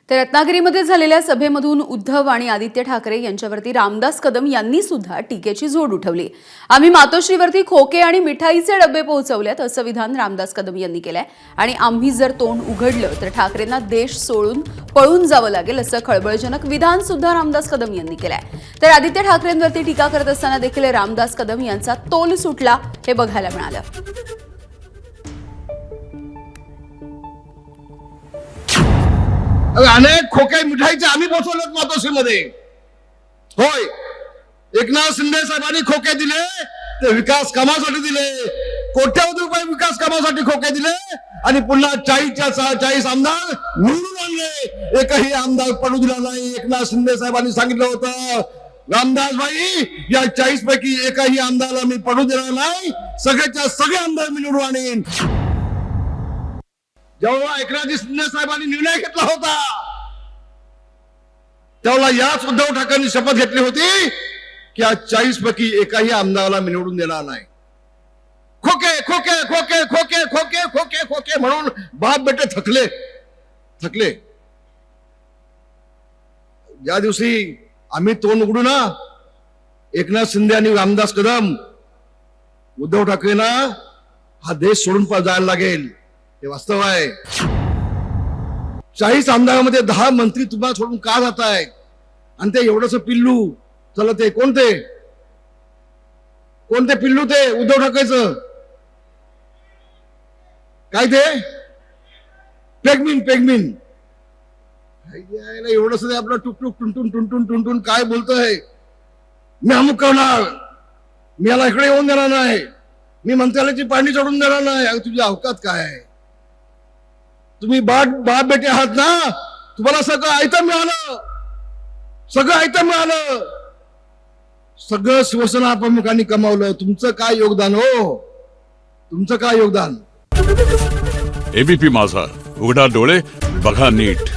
तर रत्नागिरीमध्ये झालेल्या सभेमधून उद्धव आणि आदित्य ठाकरे यांच्यावरती रामदास कदम यांनी सुद्धा टीकेची झोड उठवली। आम्ही मातोश्रीवरती खोके आणि मिठाईचे डबे पोहोचवलेत असं विधान रामदास कदम यांनी केलंय आणि आम्ही जर तोंड उघडलं तर ठाकरेंना देश सोडून पळून जावं लागेल असं खळबळजनक विधान सुद्धा रामदास कदम यांनी केलंय। तर आदित्य ठाकरेंवरती टीका करत असताना देखील रामदास कदम यांचा तोल सुटला हे बघायला मिळालं। अनेक खोके मिठाईचे आम्ही पोहोचवलेत मातोश्रीमध्ये। होय, एकनाथ शिंदे साहेबांनी खोके दिले ते विकास कामासाठी दिले, कोट्यवधी रुपये विकास कामासाठी खोके दिले आणि पुन्हा 40 आमदार निवडून आणले। एकही आमदार पडू दिला नाही। एकनाथ शिंदे साहेबांनी सांगितलं होतं, रामदास भाई या 40 पैकी एकही आमदाराला मी पडू देणार नाही, सगळेच्या सगळे आमदार मी निवडून आणीन। जेव्हा एकनाथ शिंदे साहेबांनी निर्णय घेतला होता तेव्हा याच उद्धव ठाकरेंनी शपथ घेतली होती की या 40 पैकी एकाही आमदाराला मी निवडून देणार नाही। खोके खोके खोके खोके खोके खोके खोके म्हणून बाप बेटे थकले। ज्या दिवशी आम्ही तोंड उघडू ना, एकनाथ शिंदे आणि रामदास कदम उद्धव ठाकरेंना हा देश सोडून जायला लागेल, हे वास्तव आहे। 40 आमदारांमध्ये 10 मंत्री तुम्हाला सोडून का जात आहेत आणि ते एवढंच पिल्लू चला ते कोणते पिल्लू ते उद्धव ठाकरेचं काय ते पेगमिन एवढंच आपलं टुकटुक टुनटुन काय बोलतोय, मी अमुक करणार, मी याला इकडे येऊन देणार नाही, मी मंत्रालयाची पाणी चढून देणार नाही। अगं तुझी अवकात काय आहे? तुम्ही बाप बेटे आहात ना, तुम्हाला सगळं आयतं मिळालं, सगळं शिवसेना प्रमुखांनी कमावलं। तुमचं काय योगदान हो? तुमचं काय योगदान? एबीपी माझा, उघडा डोळे बघा नीट।